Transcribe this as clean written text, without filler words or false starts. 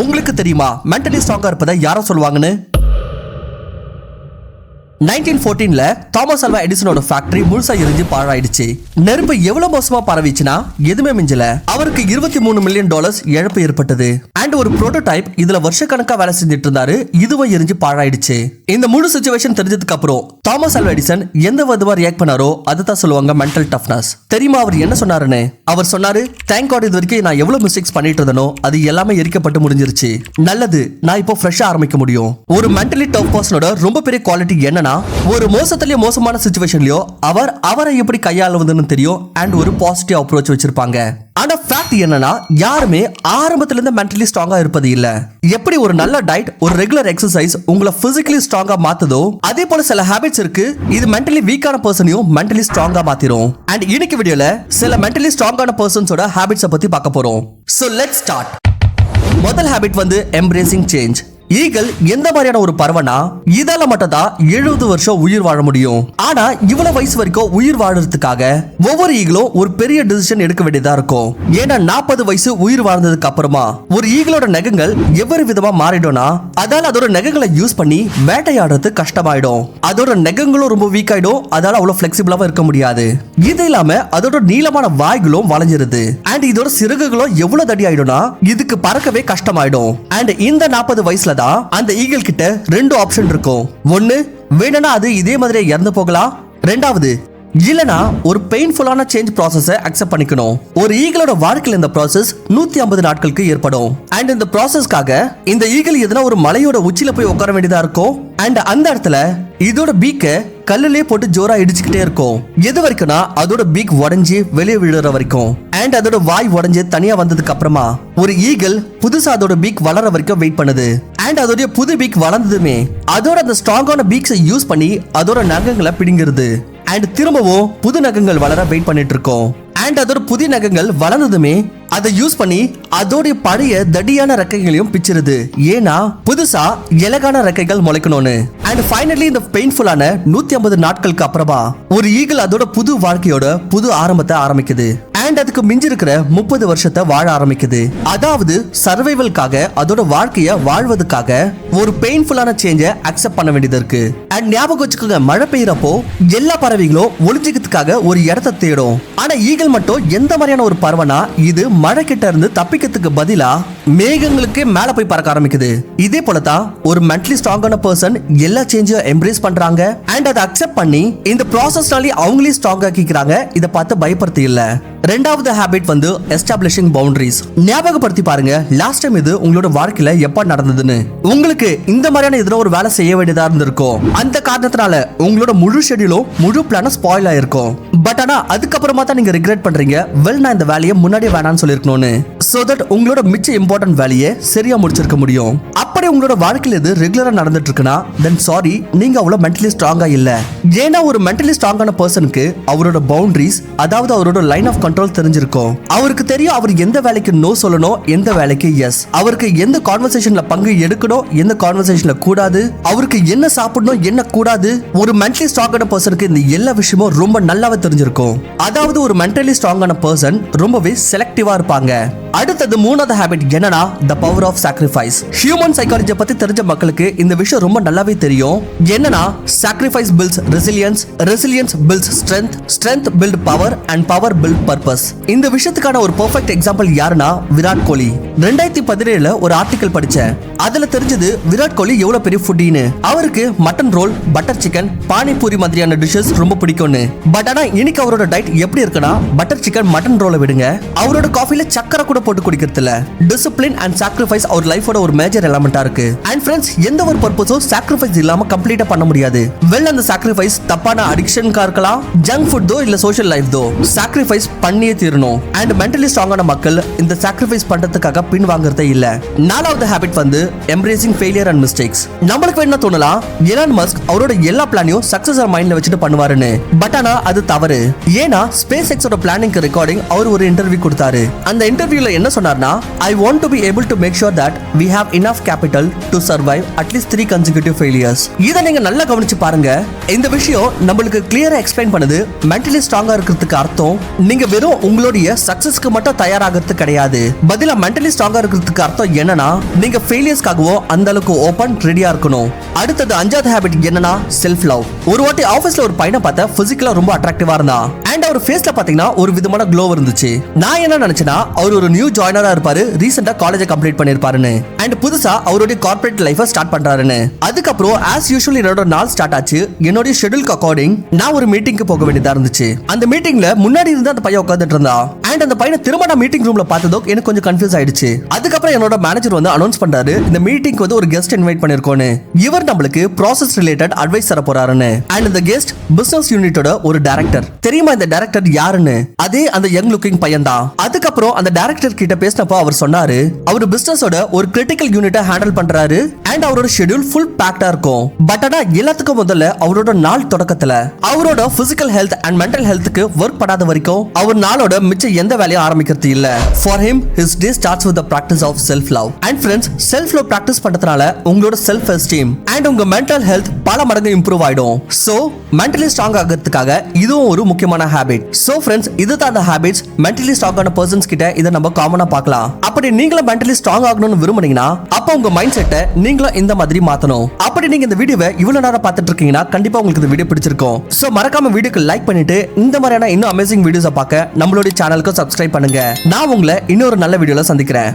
உங்களுக்கு தெரியுமா மென்டலி ஸ்ட்ராங்கா இருப்பதை யாரோ சொல்லுவாங்கன்னு? 1914ல தாமஸ் ஆல்வா எடிசனோட ஃபேக்டரி முழுசா எரிஞ்சு பாழாயிடுச்சு. நெருப்பு எவ்வளவு மோசமா பரவிச்சுனா எதுவுமே மிஞ்சல. அவருக்கு $23 மில்லியன் இழப்பு ஏற்பட்டது. அண்ட் ஒரு புரோட்டோடைப் இதுல வருஷக்கணக்கா வேலை செஞ்சுட்டு இருந்தாரு. இதுவும் எரிஞ்சு பாழாயிடுச்சு. இந்த முழு சிச்சுவேஷன் தெரிஞ்சதுக்கு அப்புறம் தாமஸ் ஆல்வா எடிசன் எந்த விதமா ரியாக்ட் பண்ணாரோ அதுதான் சொல்லுவாங்க மென்டல் டஃப்னஸ். தெரியுமா அவர் என்ன சொன்னாருன்னு? அவர் சொன்னாரு, தேங்க் காட் இது வரைக்கும் நான் எவ்வளவு மிஸ்டேக்ஸ் பண்ணிட்டு இருந்தனோ அது எல்லாமே எரிக்கப்பட்டு முடிஞ்சிருச்சு. நல்லது, நான் இப்போ ஃப்ரெஷ்ஷா ஆரம்பிக்க முடியும். ஒரு மென்டலி டஃப் பர்சனோட ரொம்ப பெரிய குவாலிட்டி என்னன்னா, ஒரு மோசத்திலேயே மோசமான சிச்சுவேஷன்லயோ அவரை எப்படி கையாளுவதுன்னு தெரியும். அண்ட் ஒரு பாசிட்டிவ் அப்ரோச் வச்சிருப்பாங்க. ஆனா ஃபேக்ட் என்னன்னா, யாருமே ஆரம்பத்துல இருந்து மென்டலி ஸ்ட்ராங்கா இருப்பது இல்ல. எப்படி ஒரு நல்ல டயட், ஒரு ரெகுலர் எக்ஸசைஸ் உங்களை பிசிக்கலி ஸ்ட்ராங்கா மாத்துதோ, அதே போல சில ஹேபிட்ஸ் இருக்கு இது மென்டலி வீக்கான பர்சனையும் மென்டலி ஸ்ட்ராங்கா மாத்திரும். அண்ட் இன்னைக்கு வீடியோல சில மென்டலி ஸ்ட்ராங்கான பர்சன்ஸோட ஹேபிட்ஸை பத்தி பார்க்க போறோம். So let's start. முதல் ஹேபிட் வந்து எம்ப்ரேசிங் சேஞ்ச். ஈகிள் எந்த மாதிரியான ஒரு பறவைனா, இதால மட்டும் தான் 70 வருஷம் உயிர் வாழ முடியும். ஆனா இவ்வளவு வயசு வரைக்கும் உயிர் வாழறதுக்காக ஒவ்வொரு ஈகிளும் ஒரு பெரிய டிசிஷன் எடுக்க வேண்டியதா இருக்கும். ஏன்னா 40 வயசு உயிர் வாழ்ந்ததுக்கு அப்புறமா ஒரு ஈகிளோட நகங்கள் எவ்வளவு விதமா மாறிடும்னா, அதால அதோட நகங்களை யூஸ் பண்ணி வேட்டையாடுறது கஷ்டமாயிடும். அதோட நகங்களும் ரொம்ப வீக் ஆயிடும். அதால அவ்வளவு பிளெக்சிபிளாவும் இருக்க முடியாது. இது இல்லாம அதோட நீளமான வாய்களும் வளைஞ்சிருது. அண்ட் இதோட சிறகுகளும் எவ்வளவு தடி ஆயிடும்னா இதுக்கு பறக்கவே கஷ்டமாயிடும். அண்ட் இந்த 40 வயசுல அந்த ஈகிள் கிட்ட 2 ஆப்ஷன் இருக்கும். ஒன்னு, வேணும்னா அது இதே மாதிரி இறந்து போகலாம். ரெண்டாவது, இல்லனா ஒரு பெயின்ஃபுல்லான சேஞ்ச் ப்ராசஸை அக்செப்ட் பண்ணிக்கணும். ஒரு ஈகிளோட வாழ்க்கையில் இந்த ப்ராசஸ் 150 நாட்களுக்கு ஏற்படும். அண்ட் இந்த ப்ராசஸ்க்காக இந்த ஈகிள் எதனா ஒரு மலையோட உச்சியில போய் உட்கார வேண்டியதா இருக்கும். அண்ட் அந்த இடத்துல இதோட பீக்க கல்லுலே போட்டு ஜோரா இடிச்சுக்கிட்டே இருக்கும். எது வரைக்கும்னா அதோட பீக் உடஞ்சி வெளியே விழுற வரைக்கும். அண்ட் அதோட வாய் உடஞ்சு தனியா வந்ததுக்கு அப்புறமா ஒரு ஈகிள் புதுசா அதோட பீக் வளர வரைக்கும் வெயிட் பண்ணுது. அண்ட் அதோட புது பீக் வளர்ந்ததுமே அதோட அந்த ஸ்ட்ராங்கான பீக்ஸை யூஸ் பண்ணி அதோட நகங்களை பிடிங்கிறது. அண்ட் திரும்பவும் புது நகங்கள் வளர வெயிட் பண்ணிட்டு இருக்கோம். அண்ட் அதோட புதிய நகங்கள் வளர்ந்ததுமே அதை யூஸ் பண்ணி அதோடைய பழைய தடியான ரெக்கைகளையும் பிச்சிருது. ஏன்னா புதுசா இலகான ரெக்கைகள் முளைக்கணும்னு. அண்ட் ஃபைனலி இந்த பெயின்ஃபுல்லான 150 நாட்களுக்கு அப்புறமா ஒரு ஈகிள் அதோட புது வாழ்க்கையோட புது ஆரம்பத்தை ஆரம்பிக்குது. அண்ட் அதுக்கு மிஞ்சி இருக்கிற 30 வருஷத்தை வாழ ஆரம்பிக்குது. அதாவது சர்வைவல்காக அதோட வாழ்க்கைய வாழ்வதற்காக ஒரு பெயின்ஃபுல்லான சேஞ்சை அக்செப்ட் பண்ண வேண்டியது இருக்கு. அண்ட் ஞாபகம் வச்சுக்கோங்க, மழை பெய்யறப்போ எல்லா பறவைகளும் ஒளிஞ்சிக்கிறதுக்காக ஒரு இடத்தை தேடும். ஆனா ஈகிள் மட்டும் எந்த மாதிரியான ஒரு பறவைனா, இது மழை கிட்ட இருந்து தப்பிக்கிறதுக்கு பதிலா மேகங்களுக்கு மேல போய் பறக்க ஆரம்பிக்குது. இதே போலதான் ஒரு மென்டலி ஸ்ட்ராங்கான பர்சன் எல்லா சேஞ்சையும் எம்ப்ரேஸ் பண்றாங்க. அண்ட் அதை அக்செப்ட் பண்ணி இந்த ப்ராசஸ்னாலே அவங்களே ஸ்ட்ராங் ஆக்கிக்கிறாங்க. இதை பார்த்து பயப்படுத்தி இல்ல. ரெண்டாவது ஹேபிட் வந்து எஸ்டாப்ளிஷிங் பவுண்டரிஸ். ஞாபகப்படுத்தி பாருங்க, லாஸ்ட் டைம் இது உங்களோட வாழ்க்கையில எப்ப நடந்ததுன்னு. உங்களுக்கு இந்த மாதிரியான எதுனா ஒரு வேலை செய்ய வேண்டியதா இருந்திருக்கும். அந்த காரணத்தினால உங்களோட முழு ஷெட்யூலும் முழு பிளானும் ஸ்பாயில் ஆயிருக்கும். பட் ஆனா அதுக்கப்புறமா தான் நீங்க ரிக்ரெட் பண்றீங்க, வெல் நான் இந்த வேலையை முன்னாடியே வேணாம்னு சொல்லிருக்கணும்னு. சோ தட் உங்களோட மிச்ச இம்பார்ட்டன்ட் வேலையை சரியா முடிச்சிருக்க முடியும். அப்படி உங்களோட வாழ்க்கையில இது ரெகுலரா நடந்துட்டு இருக்குன்னா தென் சாரி, நீங்க அவ்வளவு மென்டலி ஸ்ட்ராங்கா இல்ல. ஏன்னா ஒரு மென்டலி ஸ்ட்ராங்கான பர்சனுக்கு அவரோட பவுண்டரிஸ், அதாவது அவரோட லைன் ஆஃப் கண்ட்ரோல் தெரிஞ்சிருக்கும். அவருக்கு தெரியும் அவர் எந்த வேலைக்கு நோ சொல்லணும், எந்த வேலைக்கு எஸ். அவருக்கு எந்த கான்வர்சேஷன்ல பங்கு எடுக்கணும், எந்த கான்வர்சேஷன்ல கூடாது. அவருக்கு என்ன சாப்பிடணும், என்ன கூடாது. ஒரு மென்டலி ஸ்ட்ராங்கான பர்சனுக்கு இந்த எல்லா விஷயமும் ரொம்ப நல்லாவே தெரிஞ்சிருக்கும். அதாவது ஒரு மென்டலி ஸ்ட்ராங்கான பர்சன் ரொம்பவே செலக்டிவா இருப்பாங்க. அடுத்தது மூணாவது ஹேபிட் என்னன்னா, the power of sacrifice. Human psychology பத்தி தெரிஞ்ச மக்களுக்கு இந்த விஷயம் ரொம்ப நல்லாவே தெரியும். என்னன்னா, sacrifice builds resilience, resilience builds strength, strength build power and power build purpose. இந்த விஷயத்துக்கான ஒரு பெர்ஃபெக்ட் எக்ஸாம்பிள் யாருன்னா விராட் கோலி. 2017ல ஒரு ஆர்டிகல் படிச்சேன். அதுல தெரிஞ்சது விராட் கோலி எவ்வளவு பெரிய ஃபுட்டின்னு. அவருக்கு mutton role, butter chicken, panipuri மாதிரியான டிஷஸ் ரொம்ப பிடிக்கும்னு. பட் ஆனா இன்னைக்கு அவரோட டயட் எப்படி இருக்குன்னா, பட்டர் சிக்கன், மட்டன் ரோலை விடுங்க, அவரோட காஃபில சக்கரை கூட போட்டு குடிக்கிறதுல டிசிப்ளின் அண்ட் சாக்ரிஃபைஸ் அவர் லைஃபோட ஒரு மேஜர் எலிமெண்டா இருக்கு. அண்ட் ஃப்ரெண்ட்ஸ், எந்த ஒரு பர்பஸும் சாக்ரிஃபைஸ் இல்லாம கம்ப்ளீட்டா பண்ண முடியாது. வெல் அந்த சாக்ரிஃபைஸ் தப்பான அடிக்ஷனுக்கா இருக்கலாம், ஜங்க் ஃபுட் தோ இல்ல சோஷியல் லைஃப் தோ, சாக்ரிஃபைஸ் பண்ணியே தீரணும். அண்ட் மென்டலி ஸ்ட்ராங்கான மக்கள் இந்த சாக்ரிஃபைஸ் பண்றதுக்காக பின் வாங்குறதே இல்ல. நாலாவது ஹேபிட் வந்து எம்ப்ரேசிங் ஃபெயிலியர் அண்ட் மிஸ்டேக்ஸ். நம்மளுக்கு என்ன தோணலாம், எலான் மஸ்க் அவரோட எல்லா பிளானையும் சக்சஸர் மைண்ட்ல வச்சுட்டு பண்ணுவாருன்னு. பட் ஆனா அது தவறு. ஏன்னா ஸ்பேஸ் எக்ஸோட பிளானிங் ரெக்கார்டிங் அவர் ஒரு இன்டர்வியூ கொடுத்தாரு. அந்த இன்டர்வியூல என்ன சொன்னார்னா, I want to be able to make sure that we have enough capital to survive at least 3 consecutive failures. இத நீங்க நல்லா கவனிச்சு பாருங்க. இந்த விஷயம் நம்மளுக்கு கிளியரா எக்ஸ்பிளைன் பண்ணுது. மென்டலி ஸ்ட்ராங்கா இருக்கிறதுக்கு அர்த்தம் நீங்க வெறும் உங்களுடைய சக்சஸ்க்கு மட்டும் தயாராகிறது கிடையாது. பதிலா மென்டலி ஸ்ட்ராங்கா இருக்கிறதுக்கு அர்த்தம் என்னன்னா, நீங்க ஃபெயிலியர்ஸ்க்காகவோ அந்த அளவுக்கு ஓபன் ரெடியா இருக்கணும். அடுத்தது 5வது ஹாபிட் என்னன்னா, செல்ஃப் லவ். ஒரு வாட்டி ஆபீஸ்ல ஒரு பையனை பார்த்தா பிசிக்கலா ரொம்ப அட்ராக்டிவா இருந்தா. அண்ட் அவர் ஃபேஸ்ல பாத்தீங்கன்னா ஒரு விதமான க்ளோ இருந்துச்சு. நான் என்ன நினைச்சேன்னா, அவர் ஒரு நியூ ஜாயினரா இருப்பாரு, ரீசெண்டா காலேஜ் கம்ப்ளீட் பண்ணிருப்பாருன்னு. அண்ட் புதுசா அவருடைய கார்ப்பரேட் லைஃப ஸ்டார்ட் பண்றாருன்னு. அதுக்கப்புறம் ஆஸ் யூசுவல் என்னோட நாள் ஸ்டார்ட் ஆச்சு. என்னோட ஷெட்யூல்க்கு அக்கார்டிங் நான் ஒரு மீட்டிங்க்கு போக வேண்டியதா இருந்துச்சு. அந்த மீட்டிங்ல முன்னாடி இருந்து அந்த பையன் உட்கார்ந்துட்டு இருந்தா. அண்ட் அந்த பையனை திரும்ப நான் மீட்டிங் ரூம்ல பார்த்ததோ எனக்கு கொஞ்சம் கன்ஃபியூஸ் ஆயிடுச்சு. அதுக்கப்புறம் என்னோட மேனேஜர் வந்து அனௌன்ஸ் பண்றாரு, இந்த மீட்டிங்க்கு வந்து ஒரு கெஸ்ட் இன்வைட் பண்ணிருக்கோன்னு. இவர் நம்மளுக்கு ப்ராசஸ் ரிலேட்டட் அட்வைஸ் தர போறாருன்னு. அண்ட் இந்த கெஸ்ட் பிசினஸ் யூனிட்டோட ஒரு டைரக்டர். தெரியுமா இந்த டைரக்டர் யாருன்னு? அதே அந்த யங் லுக்கிங் பையன் தான். அதுக்கப்புறம் அந்த டைரக்டர் கிட்ட பேசினப்போ அவர் சொன்னாரு, அவர் பிசினஸோட ஒரு கிரிட்டிக்கல் யூனிட்டை ஹேண்டில் பண்றாரு. அண்ட் அவரோட ஷெட்யூல் ஃபுல் பேக்டா இருக்கும். பட் ஆனா எல்லாத்துக்கும் முதல்ல அவரோட நாள் தொடக்கத்துல அவரோட பிசிக்கல் ஹெல்த் அண்ட் மென்டல் ஹெல்த்துக்கு ஒர்க் பண்ணாத வரைக்கும் அவர் நாளோட மிச்ச எந்த வேலையும் ஆரம்பிக்கிறது இல்ல. For him, his day starts with the practice of self love. And friends, self love practice பண்றதுனால உங்களோட செல்ஃப் எஸ்டீம் அண்ட் உங்க மென்டல் ஹெல்த் பல மடங்கு இம்ப்ரூவ் ஆயிடும். சோ மென்டலி ஸ்ட்ராங் ஆகிறதுக்காக இதுவும் ஒரு முக்கியமான ஹாபிட். சோ ஃப்ரெண்ட்ஸ், இதுதான் அந்த ஹாபிட்ஸ். மென்டலி ஸ்ட்ராங்கான பர்சன்ஸ் கிட்ட இதை நம்ம காமனா பார்க்கலாம். அப்படி நீங்களும் மென்டலி ஸ்ட்ராங் ஆகணும்னு விரும்புனீங்கன்னா அப்ப உங்க மைண்ட் செட்டை நீங்களும் இந்த மாதிரி மாத்தணும். அப்படி நீங்க இந்த வீடியோவை இவ்வளவு நேரம் பார்த்துட்டு இருக்கீங்கன்னா கண்டிப்பா உங்களுக்கு இந்த வீடியோ பிடிச்சிருக்கும். சோ மறக்காம வீடியோக்கு லைக் பண்ணிட்டு இந்த மாதிரியான இன்னும் அமேசிங் வீடியோஸை பார்க்க நம்மளுடைய சேனலுக்கு சப்ஸ்கிரைப் பண்ணுங்க. நான் உங்களை இன்னொரு நல்ல வீடியோல சந்திக்கிறேன்.